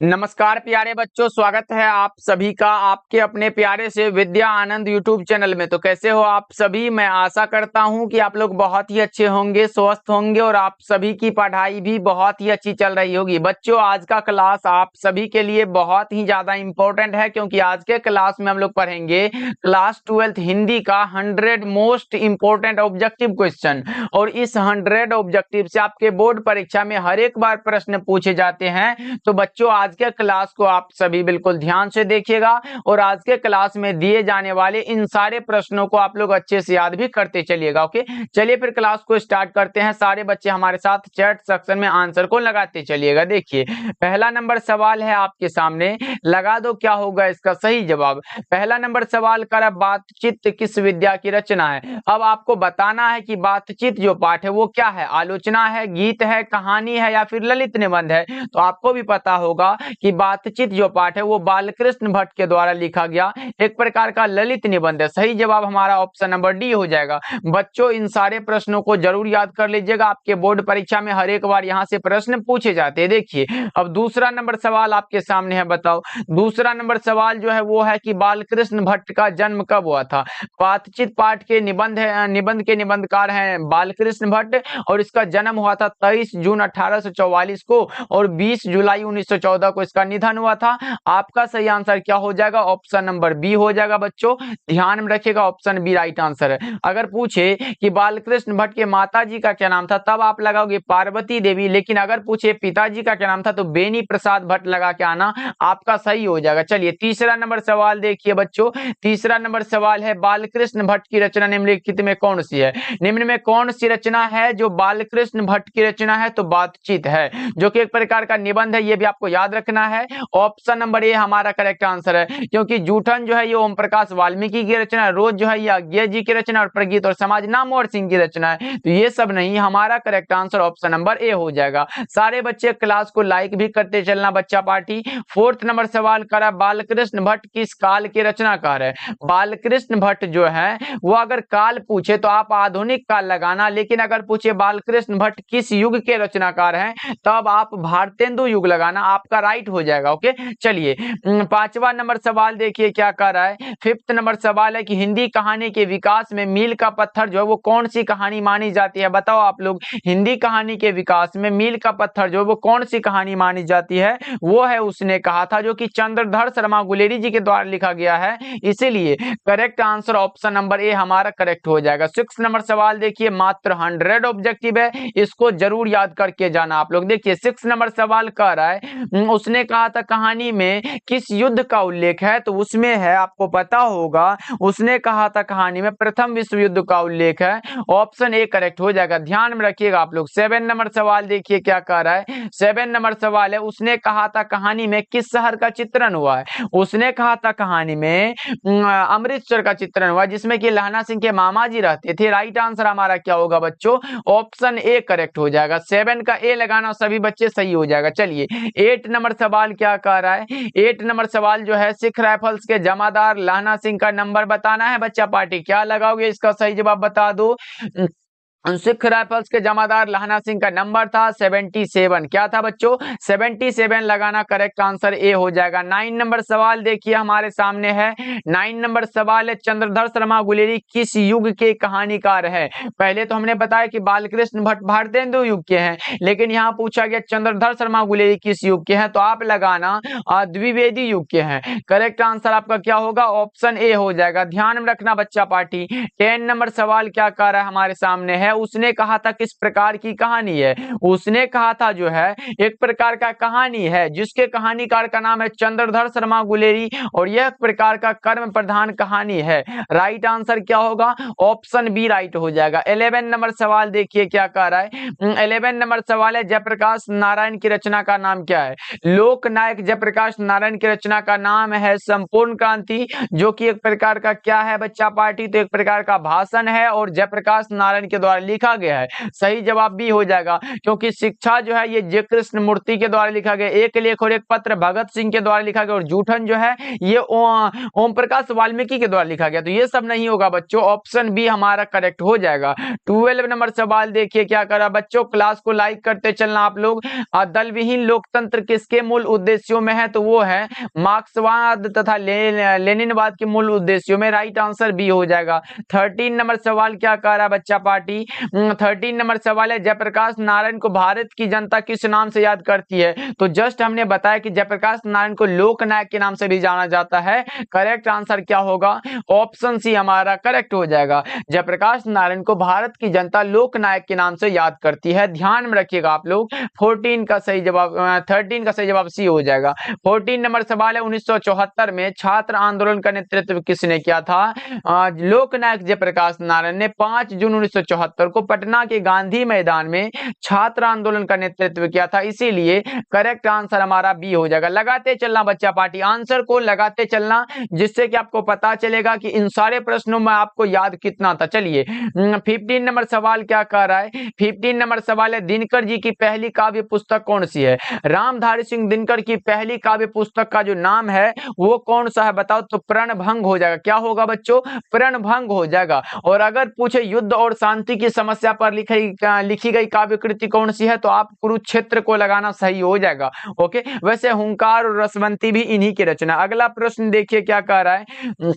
नमस्कार प्यारे बच्चों, स्वागत है आप सभी का आपके अपने प्यारे से विद्या आनंद यूट्यूब चैनल में। तो कैसे हो आप सभी? मैं आशा करता हूं कि आप लोग बहुत ही अच्छे होंगे, स्वस्थ होंगे और आप सभी की पढ़ाई भी बहुत ही अच्छी चल रही होगी। बच्चों, आज का क्लास आप सभी के लिए बहुत ही ज्यादा इंपॉर्टेंट है, क्योंकि आज के क्लास में हम लोग पढ़ेंगे क्लास 12th हिंदी का 100 मोस्ट इंपॉर्टेंट ऑब्जेक्टिव क्वेश्चन। और इस 100 ऑब्जेक्टिव से आपके बोर्ड परीक्षा में हर एक बार प्रश्न पूछे जाते हैं। तो बच्चों, आज के क्लास को आप सभी बिल्कुल ध्यान से देखिएगा और आज के क्लास में दिए जाने वाले इन सारे प्रश्नों को आप लोग अच्छे से याद भी करते चलिएगा। ओके, चलिए फिर क्लास को स्टार्ट करते हैं। सारे बच्चे हमारे साथ चैट सेक्शन में आंसर को लगाते चलिएगा। देखिए, पहला नंबर सवाल है आपके सामने, लगा दो क्या होगा इसका सही जवाब। पहला नंबर सवाल कर बातचीत किस विद्या की रचना है। अब आपको बताना है कि बातचीत जो पाठ है वो क्या है, आलोचना है, गीत है, कहानी है या फिर ललित निबंध है। तो आपको भी पता होगा कि बातचीत जो पाठ है वो बालकृष्ण भट्ट के द्वारा लिखा गया एक प्रकार का ललित निबंध है। सही जवाब हमारा ऑप्शन नंबर डी हो जाएगा। बच्चों, इन सारे प्रश्नों को जरूर याद कर लीजिएगा, आपके बोर्ड परीक्षा में हर एक बार यहाँ से प्रश्न पूछे जाते हैं। देखिए, अब दूसरा नंबर सवाल आपके सामने है। बताओ, दूसरा नंबर सवाल जो है वो है कि बालकृष्ण भट्ट का जन्म कब हुआ था। बातचीत पाठ के निबंध के निबंधकार हैं बालकृष्ण भट्ट और इसका जन्म हुआ था 23 जून 1844 को और 20 जुलाई 1914 को इसका निधन हुआ था। आपका सही आंसर क्या हो जाएगा? ऑप्शन नंबर बी हो जाएगा। बच्चों, ध्यान में रखिएगा, ऑप्शन बी राइट आंसर है। अगर पूछे कि बालकृष्ण भट्ट के माताजी का क्या नाम था, तब आप लगाओगे पार्वती देवी, लेकिन अगर पूछे पिताजी का क्या नाम था तो बेनी प्रसाद भट्ट लगा के आना, आपका सही हो जाएगा। चलिए, तीसरा नंबर सवाल देखिए बच्चों। तीसरा नंबर सवाल है, बालकृष्ण भट्ट की रचना निम्नलिखित में कौन सी है। निम्न में कौन सी रचना है जो बालकृष्ण भट्ट की रचना है? तो बातचीत है, जो कि एक प्रकार का निबंध है। ये भी आपको याद रखना है। ऑप्शन नंबर ए हमारा करेक्ट आंसर है, क्योंकि जूठन जो है ये ओम प्रकाश वाल्मीकि की रचना है, रोज जो है ये अज्ञे जी की रचना और प्रगीत और समाज नामवर सिंह की रचना है। तो ये सब नहीं, हमारा correct answer option number A हो जाएगा। सारे बच्चे क्लास को लाइक भी करते चलना बच्चा पार्टी। फोर्थ नंबर सवाल करा, बालकृष्ण भट्ट किस काल के रचनाकार है। बालकृष्ण भट्ट जो है वो अगर काल पूछे तो आप आधुनिक काल लगाना, लेकिन अगर पूछे बालकृष्ण भट्ट किस युग के रचनाकार हैं तब आप भारतेंदु युग लगाना, आपका राइट हो जाएगा। ओके, चलिए पांचवा नंबर सवाल देखिए क्या कर रहा है। फिफ्थ नंबर सवाल है कि हिंदी कहानी के विकास में मील का पत्थर जो है वो कौन सी कहानी मानी जाती है। बताओ आप लोग, हिंदी कहानी के विकास में मील का पत्थर जो है वो कौन सी कहानी मानी जाती है। वो है उसने कहा था, जो कि चंद्रधर शर्मा गुलेरी जी के द्वारा लिखा गया है। इसीलिए correct answer option number A हमारा करेक्ट हो जाएगा। सिक्स नंबर सवाल देखिए, मात्र 100 ऑब्जेक्टिव है, इसको जरूर याद करके जाना आप लोग। देखिए, सिक्स नंबर सवाल कह रहा है उसने कहा था कहानी में किस युद्ध का उल्लेख है। तो उसमें है, आपको पता होगा, उसने कहा था कहानी में प्रथम विश्व युद्ध का उल्लेख है। ऑप्शन ए करेक्ट हो जाएगा, ध्यान में रखिएगा आप लोग। सेवन नंबर सवाल देखिए क्या कह रहा है। सेवन नंबर सवाल है, उसने कहा था कहानी में किस शहर का चित्रण हुआ है। उसने कहा था कहानी में अमृतसर का चित्रण हुआ, जिसमें कि लहना सिंह के मामा जी रहते थे। राइट आंसर हमारा क्या होगा बच्चों? ऑप्शन ए करेक्ट हो जाएगा। सेवन का ए लगाना, सभी बच्चे सही हो जाएगा। चलिए, 8 नंबर सवाल क्या कह रहा है। 8 नंबर सवाल जो है, सिख राइफल्स के जमादार लहना सिंह का नंबर बताना है बच्चा पार्टी, क्या लगाओगे इसका सही जवाब बता दो। सिख राइफल्स के जमादार लहना सिंह का नंबर था 77। क्या था बच्चों? 77 लगाना, करेक्ट आंसर ए हो जाएगा। 9 नंबर सवाल देखिए हमारे सामने है। 9 नंबर सवाल है, चंद्रधर शर्मा गुलेरी किस युग के कहानीकार है। पहले तो हमने बताया कि बालकृष्ण भट्ट भारतेंदु युग के हैं, लेकिन यहाँ पूछा गया चंद्रधर शर्मा गुलेरी किस युग के हैं, तो आप लगाना द्विवेदी युग के हैं। करेक्ट आंसर आपका क्या होगा? ऑप्शन ए हो जाएगा। ध्यान में रखना बच्चा पार्टी। 10 नंबर सवाल क्या कह रहा है हमारे सामने है, उसने कहा था किस प्रकार की कहानी है। उसने कहा था जो है एक प्रकार का कहानी है जिसके कहानीकार का नाम है चंद्रधर शर्मा गुलेरी और यह प्रकार का कर्म प्रधान कहानी है। राइट आंसर क्या होगा? ऑप्शन बी राइट हो जाएगा। 11 नंबर सवाल देखिए क्या कह रहा है। 11 नंबर सवाल है, जयप्रकाश नारायण की रचना का नाम क्या है। लोक नायक जयप्रकाश नारायण की रचना का नाम है संपूर्ण क्रांति, जो कि एक प्रकार का क्या है बच्चा पार्टी, तो एक प्रकार का भाषण है और जयप्रकाश नारायण के द्वारा लिखा गया है? सही जवाब बी हो जाएगा, क्योंकि शिक्षा जो है ये जे कृष्णमूर्ति के द्वारा लिखा गया, एक लेख और एक पत्र भगत सिंह के द्वारा लिखा गया, और जूठन जो है ये ओम प्रकाश वाल्मीकि के द्वारा लिखा गया। तो ये सब नहीं होगा बच्चों, ऑप्शन बी हमारा करेक्ट हो जाएगा। 12 नंबर सवाल देखिए क्या करा बच्चों, क्लास को लाइक करते चलना आप लोग। दल विहीन लोकतंत्र किसके मूल उद्देश्यों में है? तो वो है मार्क्सवाद तथा लेनिनवाद के मूल उद्देश्यों में। राइट आंसर बी हो जाएगा। 13 नंबर सवाल क्या कह रहा है बच्चा पार्टी? 13 नंबर सवाल है, जयप्रकाश नारायण को भारत की जनता किस नाम से याद करती है? तो जस्ट हमने बताया कि जयप्रकाश नारायण को लोकनायक के नाम से भी जाना जाता है। करेक्ट आंसर क्या होगा? ऑप्शन सी हमारा करेक्ट हो जाएगा। जयप्रकाश नारायण को भारत की जनता लोकनायक के नाम से याद करती है, ध्यान में रखिएगा आप लोग। 13 का सही जवाब सी हो जाएगा। 14 नंबर सवाल है, 1974 में छात्र आंदोलन का नेतृत्व किसने किया था? लोकनायक जयप्रकाश नारायण ने 5 जून 1974 को पटना के गांधी मैदान में छात्र आंदोलन का नेतृत्व किया था, इसीलिए करेक्ट आंसर हमारा बी हो जाएगा। लगाते चलना बच्चा पार्टी, आंसर को लगाते चलना, जिससे कि आपको पता चलेगा कि इन सारे प्रश्नों में आपको याद कितना था। चलिए 15 नंबर सवाल क्या कह रहा है? 15 नंबर सवाल है, दिनकर जी की पहली काव्य पुस्तक कौन सी है? रामधारी सिंह दिनकर की पहली काव्य पुस्तक का जो नाम है वो कौन सा है बताओ? तो प्रणभंग हो जाएगा। क्या होगा बच्चों? प्रणभंग हो जाएगा। और अगर पूछे युद्ध और शांति की समस्या पर लिखी गई काव्य कृति कौन सी है? तो आप कुरुक्षेत्र को लगाना सही हो जाएगा। ओके, वैसे हुंकार और रसवंती भी इन्हीं की रचना। अगला प्रश्न देखिए क्या कह रहा है।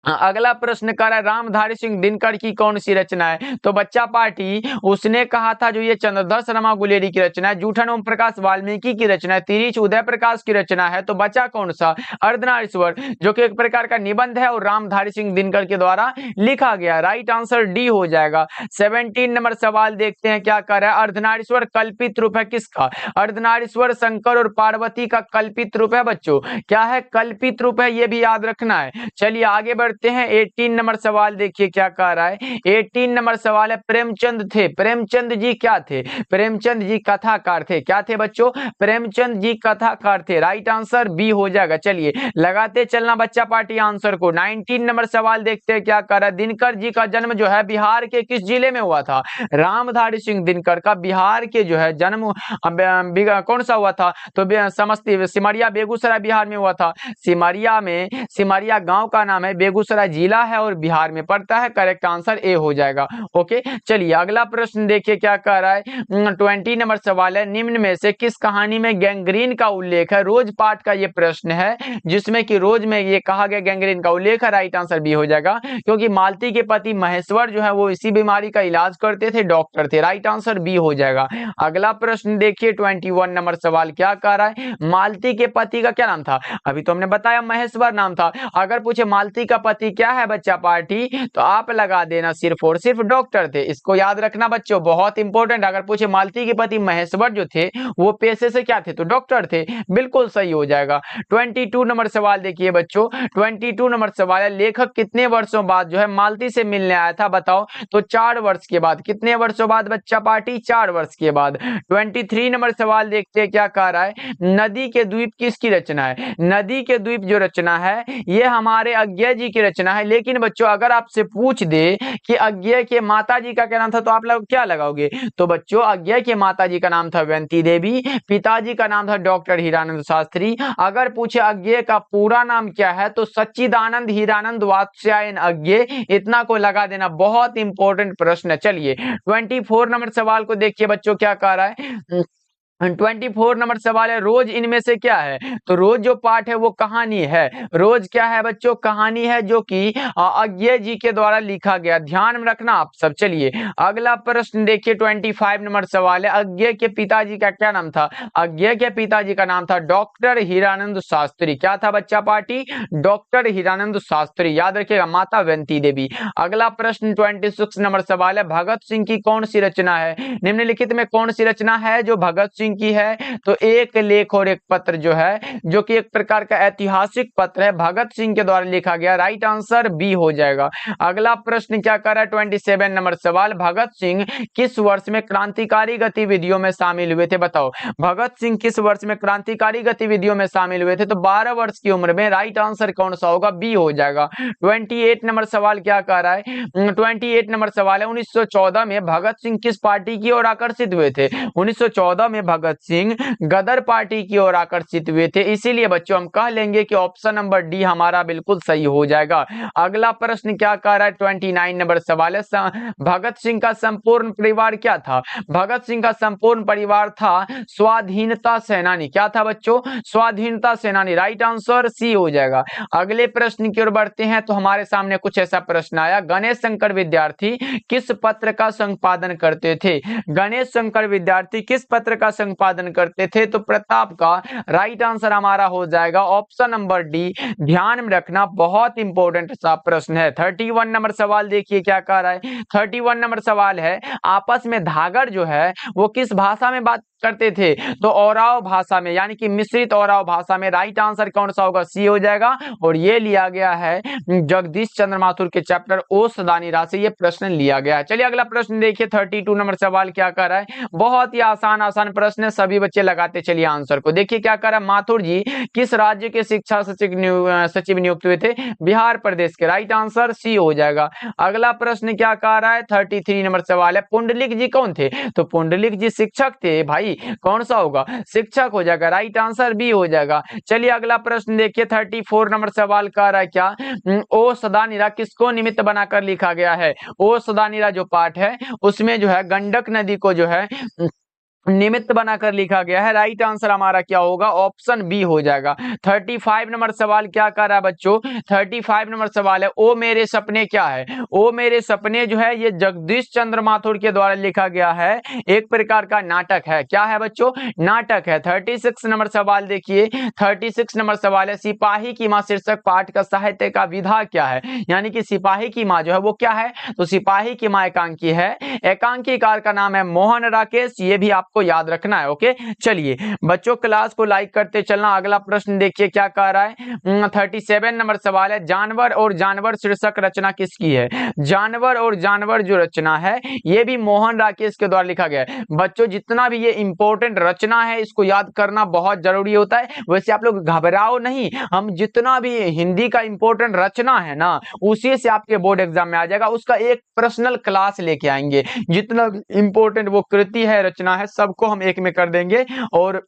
अगला प्रश्न कर रहा है, रामधारी सिंह दिनकर की कौन सी रचना है? तो बच्चा पार्टी उसने कहा था जो ये चंद्रधर शर्मा गुलेरी की रचना है, जूठन ओम प्रकाश वाल्मीकि की रचना है, तिरीच उदय प्रकाश की रचना है। तो बचा कौन सा? अर्धनारीश्वर, जो कि एक प्रकार का निबंध है और रामधारी सिंह दिनकर के द्वारा लिखा गया। राइट आंसर डी हो जाएगा। 17 नंबर सवाल देखते हैं क्या कर रहा है। अर्धनारीश्वर कल्पित रूप है किसका? अर्धनारीश्वर शंकर और पार्वती का कल्पित रूप है बच्चों। क्या है? कल्पित रूप है, ये भी याद रखना है। चलिए आगे बढ़ते हैं। 18 नंबर सवाल देखिए क्या कह रहा है। 18 नंबर सवाल है, प्रेमचंद थे, प्रेमचंद जी क्या थे? प्रेमचंद जी कथाकार थे। क्या थे बच्चों? प्रेमचंद जी कथाकार थे। राइट आंसर बी हो जाएगा। चलिए लगाते चलना बच्चा पार्टी आंसर को। 19 नंबर सवाल देखते हैं क्या कर रहा है। दिनकर जी का जन्म जो है बिहार के किस जिले में हुआ था? रामधारी सिंह दिनकर का बिहार के जो है जन्म कौन सा हुआ था? तो समस्तीपुर, सिमरिया, बेगूसराय बिहार में हुआ था। सिमरिया गांव का नाम है, बेगूसराय जिला है और बिहार में पड़ता है। करेक्ट आंसर ए हो जाएगा। ओके, चलिए अगला प्रश्न देखिए क्या कह रहा है। 20 नंबर सवाल है, निम्न में से किस कहानी में गैंग्रीन का उल्लेख है? रोज पाठ का ये प्रश्न है, जिसमें कि रोज में ये कहा गया गैंग्रीन का उल्लेख है। राइट आंसर बी हो जाएगा, क्योंकि मालती के पति महेश्वर जो है वो इसी बीमारी का इलाज करते थे, डॉक्टर थे। राइट आंसर बी हो जाएगा। अगला प्रश्न देखिए 21 नंबर सवाल क्या कह रहा है। मालती के पति का क्या नाम था? अभी तो हमने बताया महेश्वर नाम था। अगर पूछे मालती का पति क्या है बच्चा पार्टी, तो आप लगा देना सिर्फ और सिर्फ डॉक्टर थे। इसको याद रखना बच्चों, बहुत इंपॉर्टेंट। अगर पूछे मालती के पति महेश्वर जो थे वो पेशे से क्या थे? तो डॉक्टर थे। बिल्कुल सही हो जाएगा। 22 नंबर सवाल देखिए बच्चों। 22 नंबर सवाल है, लेखक कितने वर्षों बाद जो है मालती से मिलने आया था बताओ? तो 4 वर्ष के बाद। कितने वर्षों बाद बच्चा पार्टी? 4 वर्ष के बाद। 23 नंबर सवाल देखते हैं क्या कह रहा है। नदी के द्वीप किसकी रचना है? नदी के द्वीप जो रचना है ये हमारे अज्ञेय जी की रचना है। लेकिन बच्चों अगर आपसे पूछ दे कि अज्ञेय के माता जी का क्या नाम था, तो आप लोग क्या लगाओगे? तो बच्चों अज्ञेय के माता जी का नाम था वैंती देवी, पिताजी का नाम था डॉक्टर हीरानंद शास्त्री। अगर पूछे अज्ञेय का पूरा नाम क्या है, तो सच्चिदानंद हीरानंद वात्स्यायन अज्ञेय। इतना को लगा देना, बहुत इंपॉर्टेंट प्रश्न है। चलिए 24 नंबर सवाल को देखिए बच्चों क्या कह रहा है। 24 नंबर सवाल है, रोज इनमें से क्या है? तो रोज जो पाठ है वो कहानी है। रोज क्या है बच्चों? कहानी है, जो कि अज्ञेय जी के द्वारा लिखा गया। ध्यान में रखना आप सब। चलिए अगला प्रश्न देखिए 25 नंबर सवाल है, अज्ञेय के पिताजी का क्या नाम था? अज्ञेय के पिताजी का नाम था डॉक्टर हीरानंद शास्त्री। क्या था बच्चा पार्टी? डॉक्टर हीरानंद शास्त्री। याद रखिएगा, माता वैंती देवी। अगला प्रश्न 26 नंबर सवाल है, भगत सिंह की कौन सी रचना है? निम्नलिखित में कौन सी रचना है जो भगत सिंह सिंह की है तो एक लेख और एक पत्र जो है, जो कि एक प्रकार का ऐतिहासिक पत्र है, भगत सिंह के द्वारा लिखा गया। राइट आंसर बी हो जाएगा। अगला प्रश्न क्या कर रहा है, 27 नंबर सवाल, भगत सिंह किस वर्ष में क्रांतिकारी गतिविधियों में शामिल हुए थे? बताओ, भगत सिंह किस वर्ष में क्रांतिकारी गतिविधियों में शामिल हुए थे? तो 12 वर्ष की उम्र में। राइट आंसर कौन सा होगा? बी हो जाएगा। 28 नंबर सवाल क्या कह रहा है? 28 नंबर सवाल है, 1914 में भगत सिंह किस पार्टी की ओर आकर्षित हुए थे? 1914 में भगत सिंह गदर पार्टी की ओर आकर्षित हुए थे। इसीलिए बच्चों हम कह लेंगे कि ऑप्शन नंबर डी हमारा बिल्कुल सही हो जाएगा। अगला प्रश्न क्या कह रहा है? 29 नंबर सवाल है, भगत सिंह का संपूर्ण परिवार क्या था? भगत सिंह का संपूर्ण परिवार था स्वाधीनता सेनानी। क्या था बच्चों? स्वाधीनता सेनानी। राइट आंसर सी हो जाएगा। अगले प्रश्न की ओर बढ़ते हैं तो हमारे सामने कुछ ऐसा प्रश्न आया, गणेश शंकर विद्यार्थी किस पत्र का संपादन करते थे? गणेश शंकर विद्यार्थी किस पत्र का संपादन करते थे? तो प्रताप का। राइट आंसर हमारा हो जाएगा ऑप्शन नंबर डी। ध्यान में रखना, बहुत इंपॉर्टेंट सा प्रश्न है। 31 नंबर सवाल देखिए क्या कह रहा है। 31 नंबर सवाल है, आपस में धागर जो है वो किस भाषा में बात करते थे? तो ओराव भाषा में, यानी कि मिश्रित ओराव भाषा में। राइट आंसर कौन सा होगा? सी हो जाएगा। और ये लिया गया है जगदीश चंद्र माथुर के चैप्टर ओ सदानी राशि, ये प्रश्न लिया गया है। चलिए अगला प्रश्न देखिए, 32 नंबर सवाल क्या कर रहा है? बहुत ही आसान आसान प्रश्न है, सभी बच्चे लगाते चलिए आंसर को। देखिए क्या कर रहा है, माथुर जी किस राज्य के शिक्षा सचिव नियुक्त हुए थे? बिहार प्रदेश के। राइट आंसर सी हो जाएगा। अगला प्रश्न क्या कह रहा है, 33 नंबर सवाल है, पुंडलिक जी कौन थे? तो पुंडलिक जी शिक्षक थे भाई। कौन सा होगा? शिक्षक हो जाएगा। राइट आंसर बी हो जाएगा। चलिए अगला प्रश्न देखिए, 34 नंबर सवाल कह रहा है क्या, ओ सदानीरा किसको निमित्त बनाकर लिखा गया है? ओ सदानीरा जो पाठ है उसमें जो है गंडक नदी को जो है निमित्त बनाकर लिखा गया है। राइट आंसर हमारा क्या होगा? ऑप्शन बी हो जाएगा। 35 नंबर सवाल क्या कर रहा है बच्चों? 35 नंबर सवाल है, ओ मेरे सपने क्या है? ओ मेरे सपने जो है ये जगदीश चंद्र माथुर के द्वारा लिखा गया है, एक प्रकार का नाटक है। क्या है बच्चों? नाटक है। 36 नंबर सवाल देखिए, 36 नंबर सवाल है, सिपाही की मां शीर्षक पाठ का साहित्य का विधा क्या है? यानी कि सिपाही की मां जो है वो क्या है? तो सिपाही की मां एकांकी है। एकांकीकार का नाम है मोहन राकेश, ये भी आपको याद रखना है। ओके, चलिए बच्चों क्लास को लाइक करते चलना। अगला प्रश्न देखिए क्या कह रहा है, 37 नंबर सवाल है, जानवर और जानवर शीर्षक रचना किसकी है? जानवर और जानवर जो रचना है ये भी मोहन राकेश के द्वारा लिखा गया है। बच्चों जितना भी ये इंपॉर्टेंट रचना है इसको याद करना बहुत जरूरी होता है। वैसे आप लोग घबराओ नहीं, हम जितना भी हिंदी का इंपॉर्टेंट रचना है ना उसी से आपके बोर्ड एग्जाम में आ जाएगा, उसका एक पर्सनल क्लास लेके आएंगे। जितना इंपॉर्टेंट वो कृति है, रचना है, सबको हम एक में कर देंगे और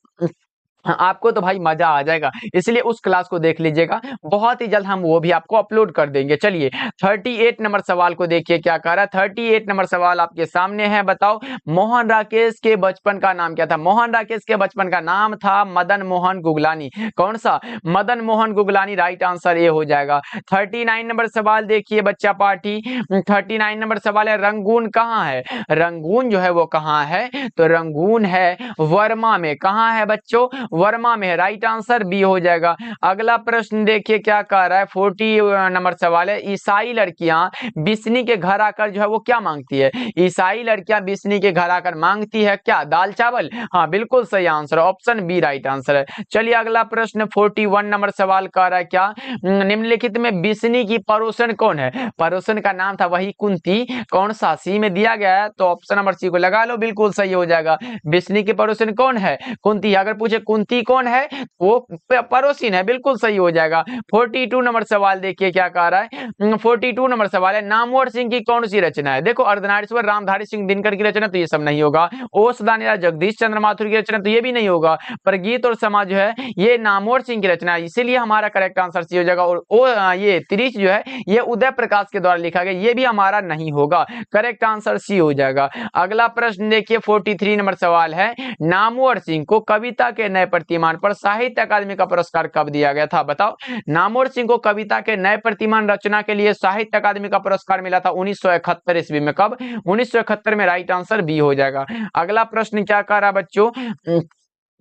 आपको तो भाई मजा आ जाएगा। इसलिए उस क्लास को देख लीजिएगा, बहुत ही जल्द हम वो भी आपको अपलोड कर देंगे। चलिए 38 नंबर सवाल को देखिए क्या कह रहा है। 38 नंबर सवाल आपके सामने है, बताओ मोहन राकेश के बचपन का नाम क्या था? मोहन राकेश के बचपन का नाम था मदन मोहन गुगलानी। कौन सा? मदन मोहन गुगलानी। राइट आंसर ये हो जाएगा। 39 नंबर सवाल देखिए बच्चा पार्टी, 39 नंबर सवाल है, रंगून कहाँ है? रंगून जो है वो कहाँ है? तो रंगून है वर्मा में। कहाँ है बच्चों? वर्मा में है। राइट आंसर बी हो जाएगा। अगला प्रश्न देखिए क्या कह रहा है, 40 नंबर सवाल है, ईसाई लड़कियां बिस्नी के घर आकर जो है वो क्या मांगती है? ईसाई लड़कियां बिस्नी के घर आकर मांगती है क्या? दाल चावल। हाँ बिल्कुल सही answer, option B right answer है। चलिए अगला प्रश्न 41 नंबर सवाल कह रहा है क्या, निम्नलिखित में बिस्नी की पड़ोसन कौन है? पड़ोसन का नाम था वही कुंती। कौन सा? सी में दिया गया है तो ऑप्शन नंबर सी को लगा लो, बिल्कुल सही हो जाएगा। बिस्नी की पड़ोसन कौन है? कुंती। अगर पूछे कुंती कौन है वो पड़ोसिन है, बिल्कुल सही हो जाएगा। 42 नंबर सवाल देखिए क्या कह रहा है, 42 नंबर सवाल है, नामवर सिंह की कौन सी रचना है? देखो अर्धनारीश्वर रामधारी सिंह दिनकर की रचना तो ये सब नहीं होगा, ओ सदानीरा जगदीश चंद्र माथुर की रचना तो ये भी नहीं होगा, पर गीत और समाज जो है ये नामवर सिंह की रचना है, इसीलिए हमारा करेक्ट आंसर सी हो जाएगा। और ये त्रिश जो है ये उदय प्रकाश के द्वारा लिखा गया, ये भी हमारा नहीं होगा, करेक्ट आंसर सी हो जाएगा। अगला प्रश्न देखिए 43 नंबर सवाल है, नामवर सिंह को कविता के नए प्रतिमान पर साहित्य अकादमी का पुरस्कार कब दिया गया था? बताओ, नामवर सिंह को कविता के नए प्रतिमान रचना के लिए साहित्य अकादमी का पुरस्कार मिला था 1971 ईस्वी में। कब? 1971 में। राइट आंसर बी हो जाएगा। अगला प्रश्न क्या कह रहा है बच्चों,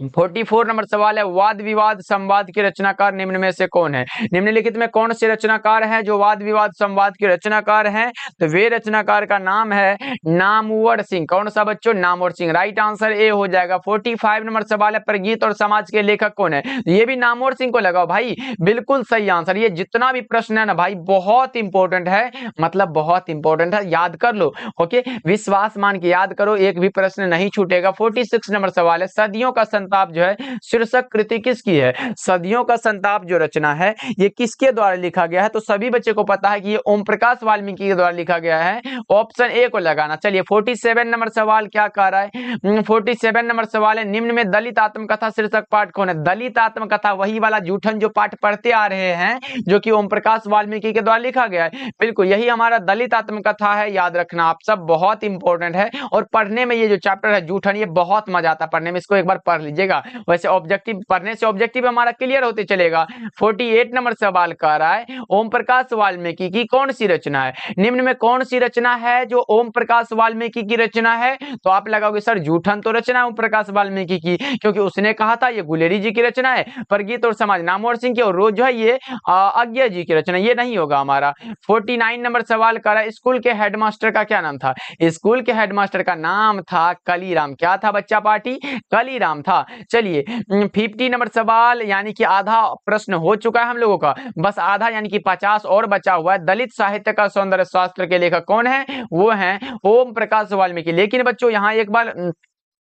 44 नंबर सवाल है, वाद विवाद संवाद के रचनाकार निम्न में से कौन है? निम्नलिखित में कौन से रचनाकार हैं जो वाद विवाद संवाद के रचनाकार हैं? तो वे रचनाकार का नाम है नामवर सिंह। कौन सा बच्चों? Namvar Singh. Right answer A हो जाएगा। 45 नंबर सवाल है, प्रगीत और समाज के लेखक कौन है? ये भी नामवर सिंह को लगाओ भाई, बिल्कुल सही आंसर। ये जितना भी प्रश्न है ना भाई, बहुत इंपॉर्टेंट है, मतलब बहुत इंपॉर्टेंट है, याद कर लो। ओके, विश्वास मान के याद करो, एक भी प्रश्न नहीं छूटेगा। 46 नंबर सवाल है, सदियों का संताप जो है शीर्षक कृति किसकी है? सदियों का संताप जो रचना है ये किसके द्वारा लिखा गया है? तो सभी बच्चे को पता है कि ये ओम प्रकाश वाल्मीकि के द्वारा लिखा गया है। ऑप्शन ए को लगाना। चलिए 47 नंबर सवाल क्या कह रहा है? 47 नंबर सवाल है, निम्न में दलित आत्मकथा शीर्षक पाठ कौन है? दलित आत्मकथा वही वाला जूठन जो पाठ पढ़ते आ रहे हैं, जो कि ओम प्रकाश वाल्मीकि के द्वारा लिखा गया है। बिल्कुल यही हमारा दलित आत्मकथा है, याद रखना आप सब, बहुत इंपॉर्टेंट है। और पढ़ने में ये जो चैप्टर है जूठन, ये बहुत मजा आता है पढ़ने में, इसको एक बार पढ़ लीजिएगा। वैसे ऑब्जेक्टिव पढ़ने से ऑब्जेक्टिव हमारा क्लियर होते चलेगा। 48 नंबर सवाल कह रहा है, ओम प्रकाश वाल्मीकि की कौन सी रचना है? निम्न में कौन सी रचना है जो ओम प्रकाश वाल्मीकि की रचना है? तो आप लगाओगे सर जूठन तो रचना है ओम प्रकाश वाल्मीकि की, क्योंकि उसने कहा था ये गुलेरी जी की रचना है। प्रगीत और समाज नामवर सिंह की, और रोज जो है ये अज्ञा जी की रचना, ये नहीं होगा हमारा। 49 नंबर सवाल कर रहा है, स्कूल के हेडमास्टर का क्या नाम था? स्कूल के हेडमास्टर का नाम था कलीराम। क्या था बच्चा पार्टी? कलीराम था। चलिए 50 नंबर सवाल, यानी कि आधा प्रश्न हो चुका है हम लोगों का, बस आधा यानी कि 50 और बचा हुआ है। दलित साहित्य का सौंदर्य शास्त्र के लेखक कौन है? वो हैं ओम प्रकाश वाल्मीकि। लेकिन बच्चों यहाँ एक बार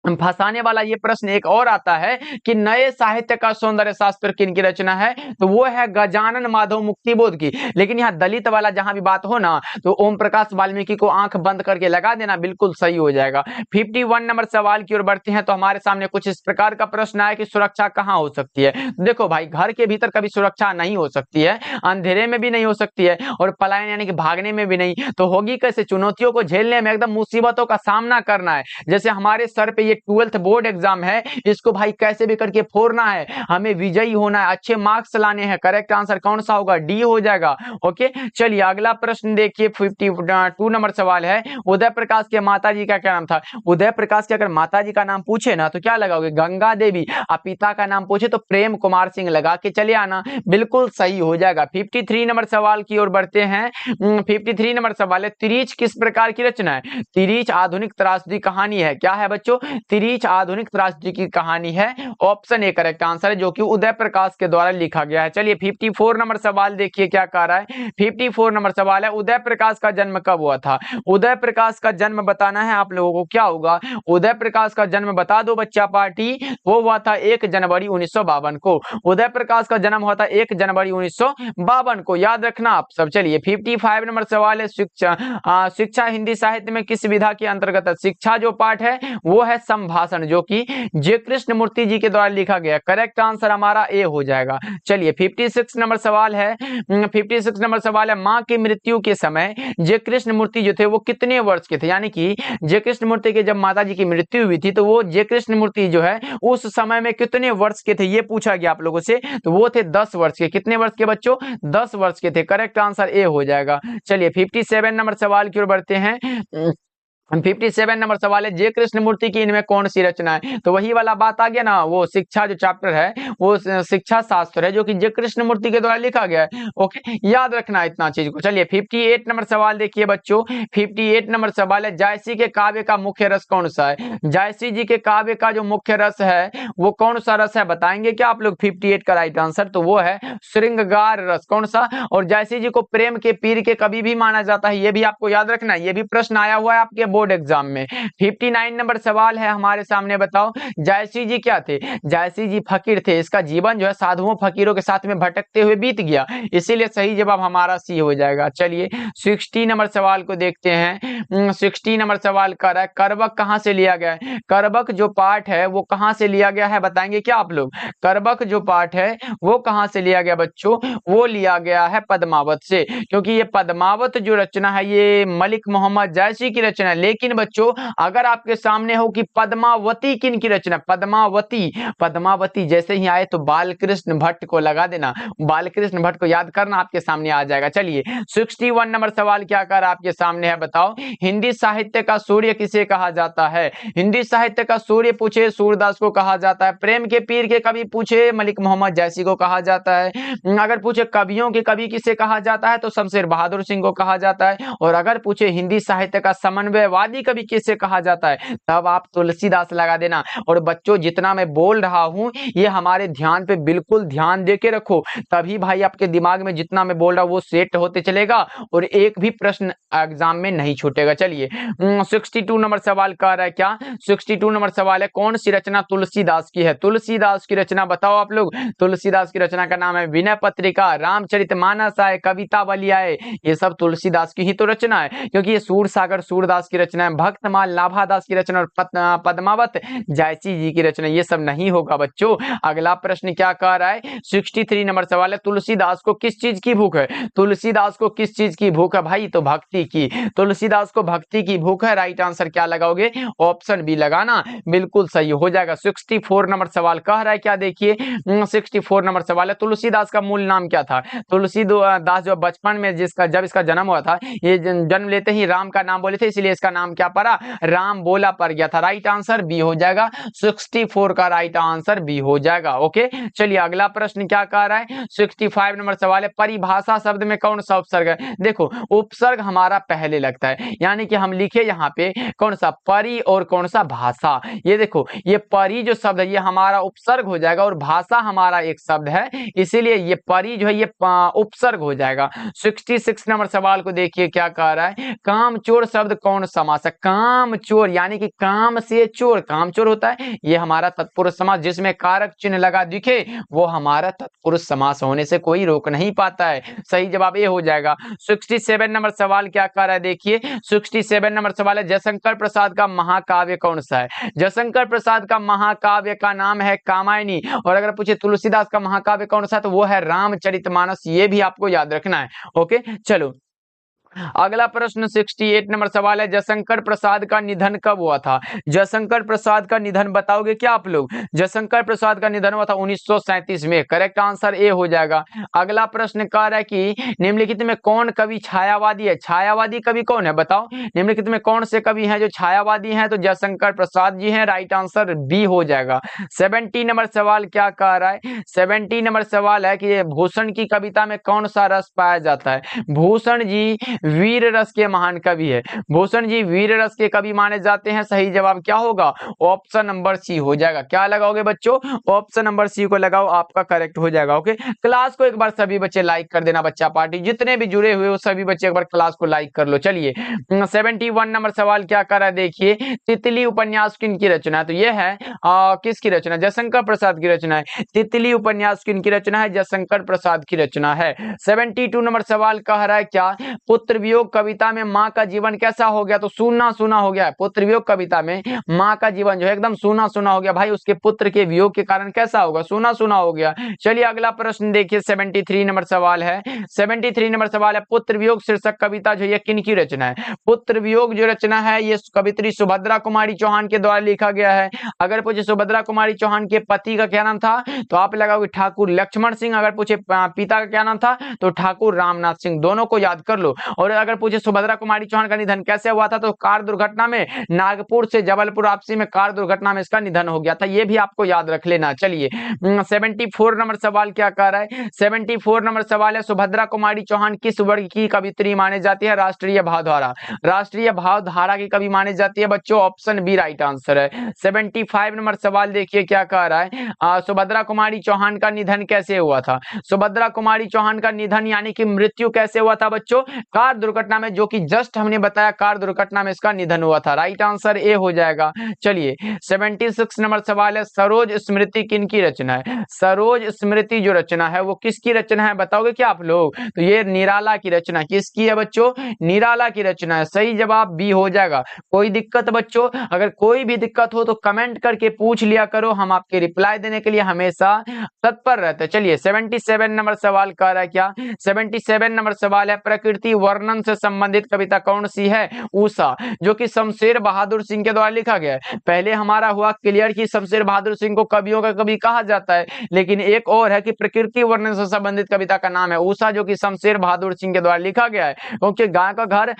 फंसाने वाला ये प्रश्न एक और आता है कि नए साहित्य का सौंदर्य शास्त्र किनकी रचना है? तो वो है गजानन माधव मुक्तिबोध की। लेकिन यहाँ दलित वाला जहां भी बात हो ना, तो ओम प्रकाश वाल्मीकि को आंख बंद करके लगा देना, बिल्कुल सही हो जाएगा। 51 नंबर सवाल की ओर बढ़ते हैं। तो हमारे सामने कुछ इस प्रकार का प्रश्न आया कि सुरक्षा कहाँ हो सकती है? देखो भाई, घर के भीतर कभी सुरक्षा नहीं हो सकती है, अंधेरे में भी नहीं हो सकती है, और पलायन यानी कि भागने में भी नहीं। तो होगी कैसे? चुनौतियों को झेलने में, एकदम मुसीबतों का सामना करना है। जैसे हमारे सर पे ये 12th बोर्ड एग्जाम है, इसको भाई कैसे भी करके फोड़ना है, हमें विजयी होना है, अच्छे मार्क्स लाने हैं। करेक्ट आंसर कौन सा होगा? डी हो जाएगा। ओके, चलिए अगला प्रश्न देखिए। 52 नंबर सवाल है, उदय प्रकाश के माता जी का क्या नाम था? उदय प्रकाश के अगर माता जी का नाम पूछे ना तो क्या लगाओगे? गंगा देवी। और पिता का नाम पूछे तो प्रेम कुमार सिंह लगा के चले आना, बिल्कुल सही हो जाएगा। 53 नंबर सवाल की ओर बढ़ते हैं। 53 नंबर सवाल है, तिरीच किस प्रकार की रचना है? तिरीच आधुनिक त्रासदी कहानी है। क्या है बच्चों? तिरीच आधुनिक त्रासदी की कहानी है। ऑप्शन ए करेक्ट आंसर है, जो कि उदय प्रकाश के द्वारा लिखा गया है। चलिए 54 नंबर सवाल देखिए क्या कह रहा है। 54 नंबर सवाल है, उदय प्रकाश का जन्म कब हुआ था? उदय प्रकाश का जन्म बताना है आप लोगों को। क्या होगा? उदय प्रकाश का जन्म बता दो बच्चा पार्टी। वो हुआ था 1 जनवरी 1952 को। उदय प्रकाश का जन्म हुआ था 1 जनवरी 1952 को, याद रखना आप सब। चलिए 55 नंबर सवाल है, शिक्षा हिंदी साहित्य में किस विधा के अंतर्गत है? शिक्षा जो पाठ है वो है संभाषण, जो कि जे कृष्ण मूर्ति जी के द्वारा लिखा गया। करेक्ट आंसर हमारा ए हो जाएगा। चलिए 56 नंबर सवाल है। 56 नंबर सवाल है, मां की मृत्यु के समय जे कृष्ण मूर्ति जो थे वो कितने वर्ष के थे? यानी कि जे कृष्ण मूर्ति के जब माता जी की मृत्यु हुई थी तो वो जे कृष्ण मूर्ति जो है उस समय में कितने वर्ष के थे, ये पूछा गया आप लोगों से। तो वो थे 10 वर्ष के। कितने वर्ष के बच्चों? 10 वर्ष के थे। करेक्ट आंसर ए हो जाएगा। चलिए 57 नंबर सवाल की ओर बढ़ते हैं। 57 नंबर सवाल है, जे कृष्ण मूर्ति की इनमें कौन सी रचना है? तो वही वाला बात आ गया ना, वो शिक्षा जो चैप्टर है वो शिक्षा शास्त्र है, जो कि जे कृष्ण मूर्ति के द्वारा लिखा गया है। ओके, याद रखना इतना चीज को। चलिए 58 नंबर सवाल देखिए बच्चों। 58 नंबर सवाल है, जायसी के काव्य का मुख्य रस कौन सा है? जायसी जी के काव्य का जो मुख्य रस है वो कौन सा रस है, बताएंगे क्या आप लोग? 58 का राइट आंसर तो वो है श्रृंगार रस। कौन सा? और जायसी जी को प्रेम के पीर के कवि भी माना जाता है, ये भी आपको याद रखना है। ये भी प्रश्न आया हुआ है आपके बोर्ड एग्जाम में। 59 नंबर सवाल है हमारे सामने, बताओ जायसी जी क्या थे? जायसी जी फकीर थे। इसका जीवन जो है साधुओं फकीरों के साथ में भटकते हुए बीत गया, इसीलिए सही जवाब हमारा सी हो जाएगा। चलिए 60 नंबर सवाल को देखते हैं। 60 नंबर सवाल कर रहा है, करबक कहां से लिया गया है? करबक जो पाठ है वो कहां से लिया गया है, बताएंगे क्या आप लोग? करबक जो पाठ है वो कहां से लिया गया बच्चों? वो लिया गया है पद्मावत से, क्योंकि ये पद्मावत जो रचना है ये मलिक मोहम्मद जायसी की रचना है। लेकिन बच्चों अगर आपके सामने हो कि पद्मावती किन की रचना, पद्मावती, पद्मावती जैसे ही आए तो बालकृष्ण भट्ट को लगा देना, बालकृष्ण भट्ट को याद करना, आपके सामने आ जाएगा। चलिए 61 नंबर सवाल क्या कर आपके सामने है, बताओ हिंदी साहित्य का सूर्य किसे कहा जाता है? हिंदी साहित्य का सूर्य पूछे सूरदास को कहा जाता है, प्रेम के पीर के कवि पूछे मलिक मोहम्मद जैसी को कहा जाता है, अगर पूछे कवियों के कवि किसे कहा जाता है तो शमशेर बहादुर सिंह को कहा जाता है, और अगर पूछे हिंदी साहित्य का समन्वयवादी कवि किसे कहा जाता है तब आप तुलसीदास लगा देना। और बच्चों जितना मैं बोल रहा हूं ये हमारे ध्यान पे बिल्कुल ध्यान दे के रखो, तभी भाई आपके दिमाग में जितना मैं बोल रहा हूं वो सेट होते चलेगा और एक भी प्रश्न एग्जाम में नहीं छूटेगा। चलिए 62 नंबर सवाल कह रहा है क्या, 62 नंबर सवाल है कौन सी रचना तुलसीदास की है? तुलसीदास की रचना बताओ आप लोग। तुलसीदास की रचना का नाम है विनय पत्रिका, रामचरितमानस है, कवितावली है, ये सब तुलसीदास की ही तो रचना है, क्योंकि ये सूरसागर सूरदास की रचना है, भक्तमाल नाभादास की रचना और पद्मावत जायसी जी की रचना, ये सब नहीं होगा बच्चों। अगला प्रश्न क्या कह रहा है, 63 नंबर सवाल है तुलसीदास को किस चीज की भूख है? तुलसीदास को किस चीज की भूख है भाई? तो भक्ति की। तुलसीदास को भक्ति की भूख है। राइट आंसर क्या लगाओगे? ऑप्शन बी लगाना, बिल्कुल सही हो जाएगा। 64 नंबर सवाल कह रहा है क्या, देखिए 64 नंबर सवाल है तुलसीदास का मूल नाम क्या था? तुलसीदास जो बचपन में जब इसका जन्म हुआ था, ये जन्म लेते ही राम का नाम बोले थे, इसलिए इसका नाम क्या पड़ा? राम बोला पड़ गया था। राइट आंसर बी हो जाएगा, 64 का राइट आंसर बी हो जाएगा। ओके चलिए अगला प्रश्न क्या कह रहा है, 65 नंबर सवाल है परिभाषा शब्द में कौन सा उपसर्ग है? देखो उपसर्ग हमारा पहले लगता है, यानी कि हम लिखे यहाँ पे कौन सा परि और कौन सा भाषा। ये देखो ये परि जो शब्द है ये हमारा उपसर्ग हो जाएगा और भाषा हमारा एक शब्द है, इसीलिए ये परि जो है ये उपसर्ग हो जाएगा। 66 नंबर सवाल को देखिए क्या कह रहा है, कामचोर शब्द कौन समास है? कामचोर यानी कि काम से चोर, कामचोर होता है, ये हमारा तत्पुरुष समास, जिसमें कारक चिन्ह लगा दिखे वो हमारा तत्पुरुष समास होने से कोई रोक नहीं पाता है। सही जवाब ये हो जाएगा। 67 नंबर सवाल क्या कह रहा है, देखिए 67 नंबर सवाल है जयशंकर प्रसाद का महाकाव्य कौन सा है? जयशंकर प्रसाद का महाकाव्य का नाम है कामायनी, और अगर पूछे तुलसीदास का महाकाव्य कौन सा है तो वो है रामचरितमानस, ये भी आपको याद रखना है। ओके चलो अगला प्रश्न 68 नंबर सवाल है जयशंकर प्रसाद का निधन कब हुआ था? जयशंकर प्रसाद का निधन बताओगे क्या आप लोग? जयशंकर प्रसाद का निधन हुआ था 1937 में, करेक्ट आंसर ए हो जाएगा। अगला प्रश्न कह रहा है कि निम्नलिखित में कौन कवि छायावादी है? छायावादी कवि कौन है बताओ? निम्नलिखित में कौन से कवि हैं जो छायावादी हैं? तो जयशंकर प्रसाद जी हैं, राइट आंसर बी हो जाएगा। 70 नंबर सवाल क्या कह रहा है, 70 नंबर सवाल है कि भूषण की कविता में कौन सा रस पाया जाता है? भूषण जी वीर रस के महान कवि है, भूषण जी वीर रस के कवि माने जाते हैं। सही जवाब क्या होगा? ऑप्शन नंबर सी हो जाएगा। क्या लगाओगे बच्चों? ऑप्शन नंबर सी को लगाओ, आपका करेक्ट हो जाएगा। ओके क्लास को एक बार सभी बच्चे लाइक कर देना, बच्चा पार्टी जितने भी जुड़े हुए हो सभी बच्चे एक बार क्लास को लाइक कर लो। चलिए 71 नंबर सवाल क्या कर रहा है, देखिए तितली उपन्यास किनकी रचना है? तो यह है किसकी रचना? जयशंकर प्रसाद की रचना है। तितली उपन्यास किनकी रचना है? जयशंकर प्रसाद की रचना है। 72 नंबर सवाल कह रहा है क्या पुत्र वियोग कविता में माँ का जीवन कैसा हो गया? तो सूना सूना हो गया है। पुत्र वियोग कविता में माँ का जीवन जो है एकदम सूना सूना हो गया भाई, उसके पुत्र के वियोग के कारण कैसा होगा? सूना सूना हो गया। चलिए अगला प्रश्न देखिए 73 नंबर सवाल है। 73 नंबर सवाल है पुत्र वियोग शीर्षक कविता जो है किनकी रचना है? पुत्र वियोग जो रचना है ये कवित्री सुभद्रा कुमारी चौहान के द्वारा लिखा गया है। अगर पूछे सुभद्रा कुमारी चौहान के पति का क्या नाम था तो आप लगाओगे ठाकुर लक्ष्मण सिंह, अगर पूछे पिता का क्या नाम था तो ठाकुर रामनाथ सिंह, दोनों को याद कर लो। और अगर पूछे सुभद्रा कुमारी चौहान का निधन कैसे हुआ था तो कार दुर्घटना में, नागपुर से जबलपुर आपसी में कार दुर्घटना में इसका निधन हो गया था, ये भी आपको याद रख लेना। चलिए 74 नंबर सवाल क्या कह रहा है, 74 नंबर सवाल है सुभद्रा कुमारी चौहान किस वर्ग की कवित्री मानी जाती है? राष्ट्रीय भावधारा, राष्ट्रीय भावधारा की कवि मानी जाती है बच्चों, ऑप्शन बी राइट आंसर है। 75 नंबर सवाल देखिए क्या कह रहा है, सुभद्रा कुमारी चौहान का निधन कैसे हुआ था? सुभद्रा कुमारी चौहान का निधन यानी कि मृत्यु कैसे हुआ था बच्चों? कार दुर्घटना में, जो कि जस्ट हमने बताया कार दुर्घटना में इसका निधन हुआ था। राइट आंसर ए हो जाएगा। चलिए 76 नंबर सवाल है सरोज स्मृति किनकी रचना है? सरोज स्मृति जो रचना है वो किसकी रचना है बताओगे क्या आप लोग? तो ये निराला की रचना, किसकी है बच्चों? निराला की रचना है। सही जवाब बी हो जाएगा। कोई दिक्कत बच्चों? अगर कोई भी दिक्कत हो तो कमेंट करके पूछ लिया करो, हम आपके रिप्लाई देने के लिए हमेशा तत्पर रहते हैं। चलिए 77 नंबर सवाल कह रहा है क्या, 77 नंबर सवाल है प्रकृति वर्णन वर्णन से संबंधित कविता कौन सी है? उषा, जो कि शमशेर बहादुर सिंह के द्वारा लिखा गया है। पहले हमारा हुआ क्लियर कि शमशेर बहादुर सिंह को कवियों का कवि कहा जाता है, लेकिन एक और है कि प्रकृति वर्णन से संबंधित कविता का नाम है उषा, जो कि शमशेर बहादुर सिंह के द्वारा लिखा गया है। क्योंकि गाय का घर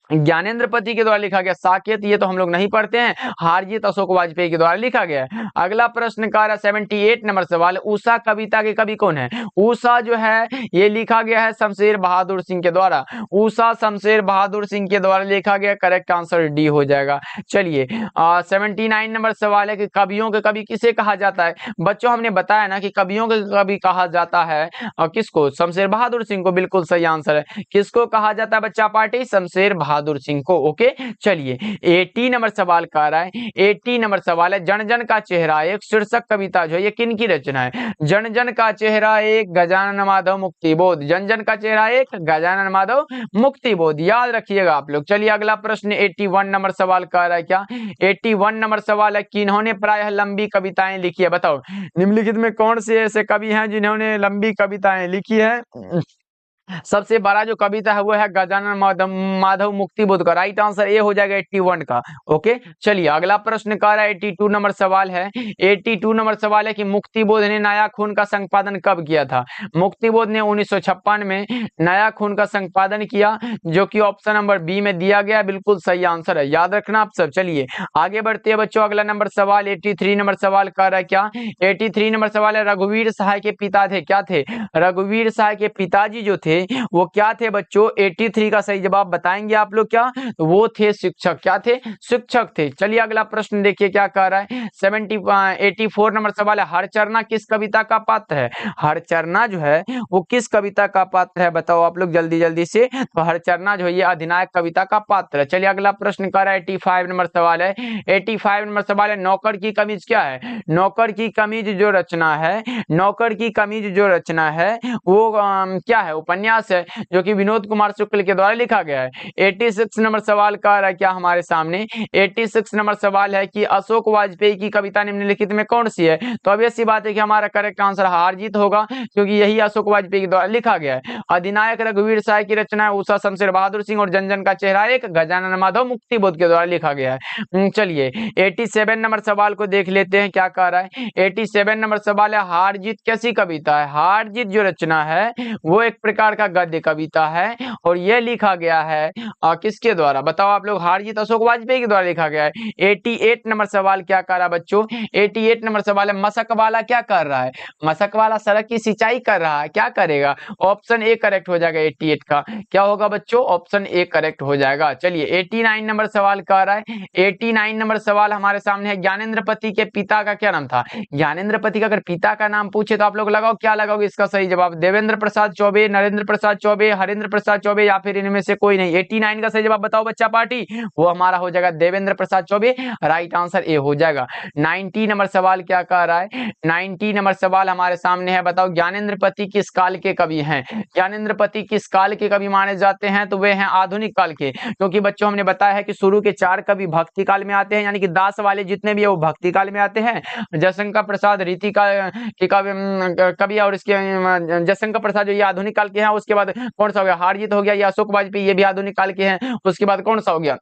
ज्ञानेंद्र पति के द्वारा लिखा गया। साकेत ये तो हम लोग नहीं पढ़ते हैं, हारजीत अशोक वाजपेयी के द्वारा लिखा गया है। अगला प्रश्न का 78 नंबर सवाल, उषा कविता के कवि कौन है? उषा जो है ये लिखा गया है शमशेर बहादुर सिंह के द्वारा। उषा शमशेर बहादुर सिंह के द्वारा लिखा गया। करेक्ट आंसर डी हो जाएगा। चलिए 79 नंबर सवाल है कि कवियों के कवि किसे कहा जाता है? बच्चों हमने बताया ना कि कवियों के कवि कहा जाता है किसको? शमशेर बहादुर सिंह को। बिल्कुल सही आंसर है। किसको कहा जाता है बच्चा पार्टी? शमशेर बहादुर सिंह को। ओके चलिए 80 नंबर सवाल का आ रहा है। 80 नंबर सवाल है, जन जन का चेहरा एक शीर्षक कविता जो है ये किन की रचना है? जन जन का चेहरा एक, गजानन माधव मुक्तिबोध। जन जन का चेहरा एक, गजानन माधव मुक्तिबोध, याद रखिएगा आप लोग। चलिए अगला प्रश्न 81 नंबर सवाल का आ रहा है। क्या 81 नंबर सवाल है, किन्होंने प्रायः लंबी कविताएं लिखी है? बताओ निम्नलिखित में कौन से ऐसे कवि हैं जिन्होंने लंबी कविताएं लिखी है? सबसे बड़ा जो कविता है वो है गजानन माधव मुक्तिबोध का। राइट आंसर ए हो जाएगा 81 का। ओके चलिए अगला प्रश्न का रहा है 82 नंबर सवाल है। 82 नंबर सवाल है कि मुक्तिबोध ने नया खून का संपादन कब किया था? मुक्तिबोध ने 1956 में नया खून का संपादन किया, जो कि ऑप्शन नंबर बी में दिया गया। बिल्कुल सही आंसर है, याद रखना आप सब। चलिए आगे बढ़ते हैं बच्चों। अगला नंबर सवाल 83 नंबर सवाल का रहा है। क्या 83 नंबर सवाल है, रघुवीर सहाय के पिता थे? क्या थे? रघुवीर सहाय के पिताजी जो थे वो क्या थे बच्चों? 83 का सही जवाब बताएंगे आप लोग। क्या वो थे? शिक्षक। क्या थे? शिक्षक थे। चलिए अगला प्रश्न देखिए क्या कह रहा है। 84 नंबर सवाल है, हरचरना किस कविता का पात्र है? हरचरना जो है वो किस कविता का पात्र है? बताओ आप लोग जल्दी जल्दी से। तो हरचरना जो है ये अधिनायक कविता का पात्र है। चलिए अगला प्रश्न कर रहा है 85 नंबर सवाल है। 85 नंबर सवाल है, नौकर की कमीज क्या है? नौकर की कमीज जो रचना है, नौकर की कमीज जो रचना है वो क्या है? उपन्यास है, जो कि विनोद कुमार शुक्ल के द्वारा लिखा गया है। 86 नंबर सवाल का रहा क्या हमारे सामने। 86 नंबर सवाल है कि अशोक वाजपेयी की कविता निम्नलिखित में कौन सी है? तो अब ऐसी बात है कि हमारा करेक्ट आंसर हारजीत होगा, क्योंकि यही अशोक वाजपेयी के द्वारा लिखा गया है। अधिनायक रघुवीर सहाय की रचना है उषा शमशेर बहादुर सिंह, और जन जन का चेहरा एक गजानन माधव मुक्तिबोध के द्वारा लिखा गया है। चलिए 87 नंबर सवाल को देख लेते हैं क्या कह रहा है। 87 नंबर सवाल है, हारजीत कैसी कविता है? हारजीत जो रचना है वो एक प्रकार का गद्य कविता है, और यह लिखा गया है किसके द्वारा? बताओ आप लोग। हारजीत अशोक वाजपेयी के द्वारा लिखा गया है। 88 नंबर सवाल क्या कर रहा है बच्चों? 88 नंबर सवाल है, मशक वाला क्या कर रहा है? मशक वाला सड़क की सिंचाई कर रहा है। क्या करेगा? ऑप्शन ए करेक्ट हो जाएगा 88 का। क्या होगा बच्चों? ऑप्शन ए करेक्ट हो जाएगा। चलिए 89 नंबर सवाल कर रहा है। 89 नंबर सवाल हमारे सामने है, ज्ञानेंद्र पति के पिता का क्या नाम था? ज्ञानेंद्र पति का अगर पिता का नाम पूछे तो आप लोग लगाओ, क्या लगाओगे इसका सही जवाब? देवेंद्र प्रसाद चौबे, नरेंद्र प्रसाद चौबे, हरेंद्र प्रसाद चौबे, या फिर इनमें से कोई नहीं। 89 का सही जवाब बताओ बच्चा पार्टी। वो हमारा हो जाएगा देवेंद्र प्रसाद चौबे। राइट आंसर ए हो जाएगा। 90 नंबर सवाल क्या कह रहा है? 90 नंबर सवाल हमारे सामने है, बताओ ज्ञानेंद्र पति किस काल के कवि हैं? ज्ञानेंद्र पति किस काल के कवि माने जाते हैं? तो वे हैं आधुनिक काल के, क्योंकि बच्चों हमने बताया है कि शुरू के 4 कवि भक्ति काल में आते हैं, यानी कि दास वाले जितने भी है वो भक्ति काल में आते हैं। जयशंकर प्रसाद रीति का कवि, और इसके जयशंकर प्रसाद जो ये आधुनिक काल के हैं। उसके बाद कौन सा हो गया? हारजीत हो गया। या अशोक वाजपेयी, ये भी आधुनिक काल के हैं। उसके बाद कौन सा हो गया?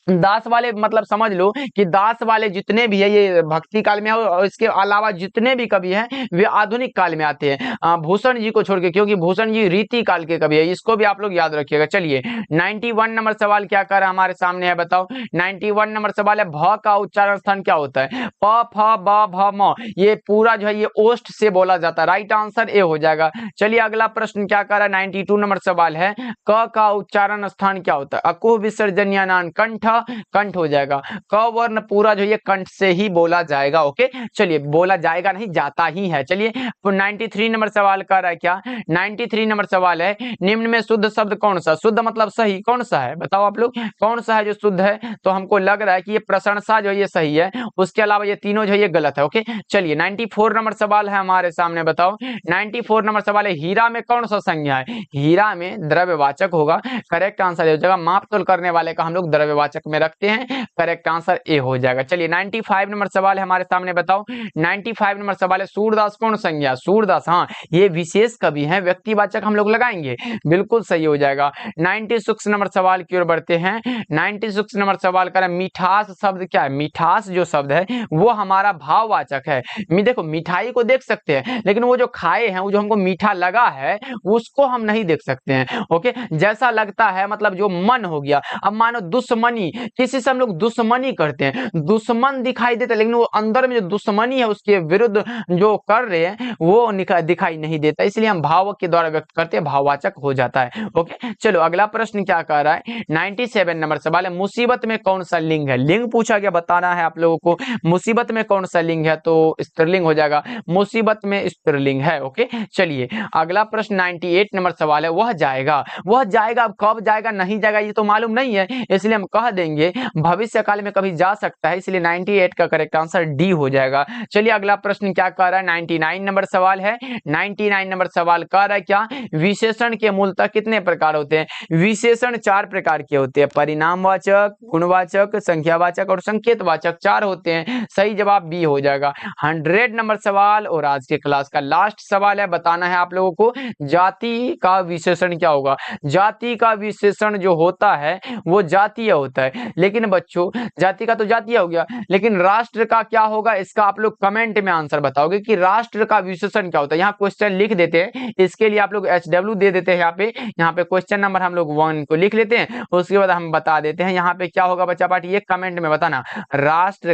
दास वाले, मतलब समझ लो कि दास वाले जितने भी है ये भक्ति काल में है, और इसके अलावा जितने भी कवि हैं वे आधुनिक काल में आते हैं, भूषण जी को छोड़ के, क्योंकि भूषण जी रीति काल के कवि है। इसको भी आप लोग याद रखिएगा। चलिए 91 नंबर सवाल क्या कर हमारे सामने है, बताओ। 91 नंबर सवाल है, भ का उच्चारण स्थान क्या होता है? प फ ब भ म, ये पूरा जो है ये ओष्ठ से बोला जाता है। राइट आंसर ए हो जाएगा। चलिए अगला प्रश्न क्या कर रहा है। 92 नंबर सवाल है, क का उच्चारण स्थान क्या होता है? अकुह विसर्जन्यानान कंठ, कंठ हो जाएगा। क वर्ण पूरा जो ये कंठ से ही बोला जाएगा। ओके चलिए, बोला जाएगा नहीं, जाता ही है। चलिए 93 नंबर सवाल कर रहा है क्या? 93 नंबर सवाल है, निम्न में शुद्ध शब्द कौन सा? शुद्ध मतलब सही कौन सा है? बताओ आप लोग कौन सा है जो शुद्ध है? तो हमको लग रहा है कि ये प्रशंसा जो ये सही है, उसके अलावा ये तीनों जो ये गलत है। ओके चलिए 94 नंबर सवाल है हमारे सामने, बताओ। 94 नंबर सवाल है, हीरा में कौन सा संज्ञा है? हीरा में द्रव्यवाचक होगा। करेक्ट आंसर हो जाएगा। माप तोल करने वाले का हम लोग द्रव्यवाचक भाववाचक में रखते हैं। करेक्ट आंसर ए हो जाएगा। चलिए 95 नंबर सवाल है हमारे सामने, बताओ 95 नंबर सवाल है, सूरदास कौन संज्ञा? सूरदास, हाँ ये विशेष कवि हैं, व्यक्तिवाचक हम लोग लगाएंगे, बिल्कुल सही हो जाएगा। 96 नंबर सवाल की ओर बढ़ते हैं। 96 नंबर सवाल का मिठास शब्द क्या है? मिठास जो शब्द है वो हमारा भाववाचक है। देखो मिठाई को देख सकते हैं लेकिन वो जो खाए हैं, वो जो हमको मीठा लगा है उसको हम नहीं देख सकते हैं। ओके, जैसा लगता है मतलब जो मन हो गया। अब मानो दुश्मनी, किसी से हम लोग दुश्मनी करते हैं, दुश्मन दिखाई देता है लेकिन वो अंदर में जो दुश्मनी है उसके विरुद्ध जो कर रहे हैं वो दिखाई नहीं देता, इसलिए हम भाव के द्वारा व्यक्त करते हैं, भाववाचक हो जाता है। ओके, चलो अगला प्रश्न क्या कह रहा है? 97 नंबर सवाल है, मुसीबत में कौन सा लिंग है? लिंग पूछा गया, बताना है आप लोगों को। मुसीबत में कौन सा लिंग है? तो स्त्रीलिंग हो जाएगा, मुसीबत में स्त्रीलिंग है। ओके, चलिए अगला प्रश्न 98 नंबर सवाल है, वह जाएगा। वह जाएगा, अब कब जाएगा नहीं जाएगा ये तो मालूम नहीं है, इसलिए हम कह देंगे भविष्य काल में कभी जा सकता है, इसलिए 98 का करेक्ट आंसर डी हो जाएगा। चलिए अगला प्रश्न क्या कह रहा है? 99 नंबर सवाल है। 99 नंबर सवाल कह रहा है क्या? विशेषण के मूलतः कितने प्रकार होते हैं? विशेषण 4 प्रकार के होते हैं, परिणामवाचक, गुणवाचक, संख्यावाचक और संकेतवाचक, 4 होते हैं। सही जवाब बी हो जाएगा। 100 नंबर सवाल और आज के क्लास का लास्ट सवाल है, बताना है आप लोगों को जाति का विशेषण क्या होगा? जाति का विशेषण जो होता है वो जातीय होता है, लेकिन बच्चों जाति का तो जातीय हो गया, लेकिन राष्ट्र का क्या होगा? इसका आप लोग कमेंट में आंसर बताओगे कि राष्ट्र का विशेषण क्या होता है। यहाँ क्वेश्चन लिख देते हैं, इसके लिए आप लोग HW दे देते हैं। यहाँ पे क्वेश्चन नंबर हम लोग 1 को लिख लेते हैं, उसके बाद हम बता देते हैं यहाँ पे क्या होगा। बच्चा पार्टी ये कमेंट में बताना, राष्ट्र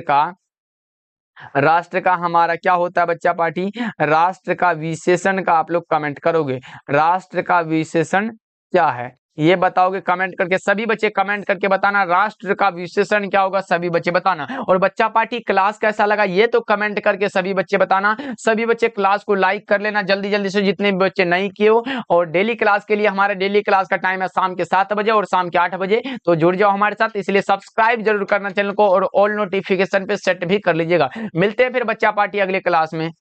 का हमारा क्या होता है बच्चा पार्टी? राष्ट्र का विशेषण का आप लोग कमेंट करोगे, राष्ट्र का विशेषण क्या है ये बताओगे कमेंट करके। सभी बच्चे कमेंट करके बताना राष्ट्र का विशेषण क्या होगा, सभी बच्चे बताना। और बच्चा पार्टी क्लास कैसा लगा ये तो कमेंट करके सभी बच्चे बताना। सभी बच्चे क्लास को लाइक कर लेना जल्दी जल्दी से, जितने भी बच्चे नहीं किए हो। और डेली क्लास के लिए हमारे डेली क्लास का टाइम है शाम के 7 बजे और शाम के 8 बजे, तो जुड़ जाओ हमारे साथ। इसलिए सब्सक्राइब जरूर करना चैनल को और ऑल नोटिफिकेशन पे सेट भी कर लीजिएगा। मिलते हैं फिर बच्चा पार्टी अगले क्लास में।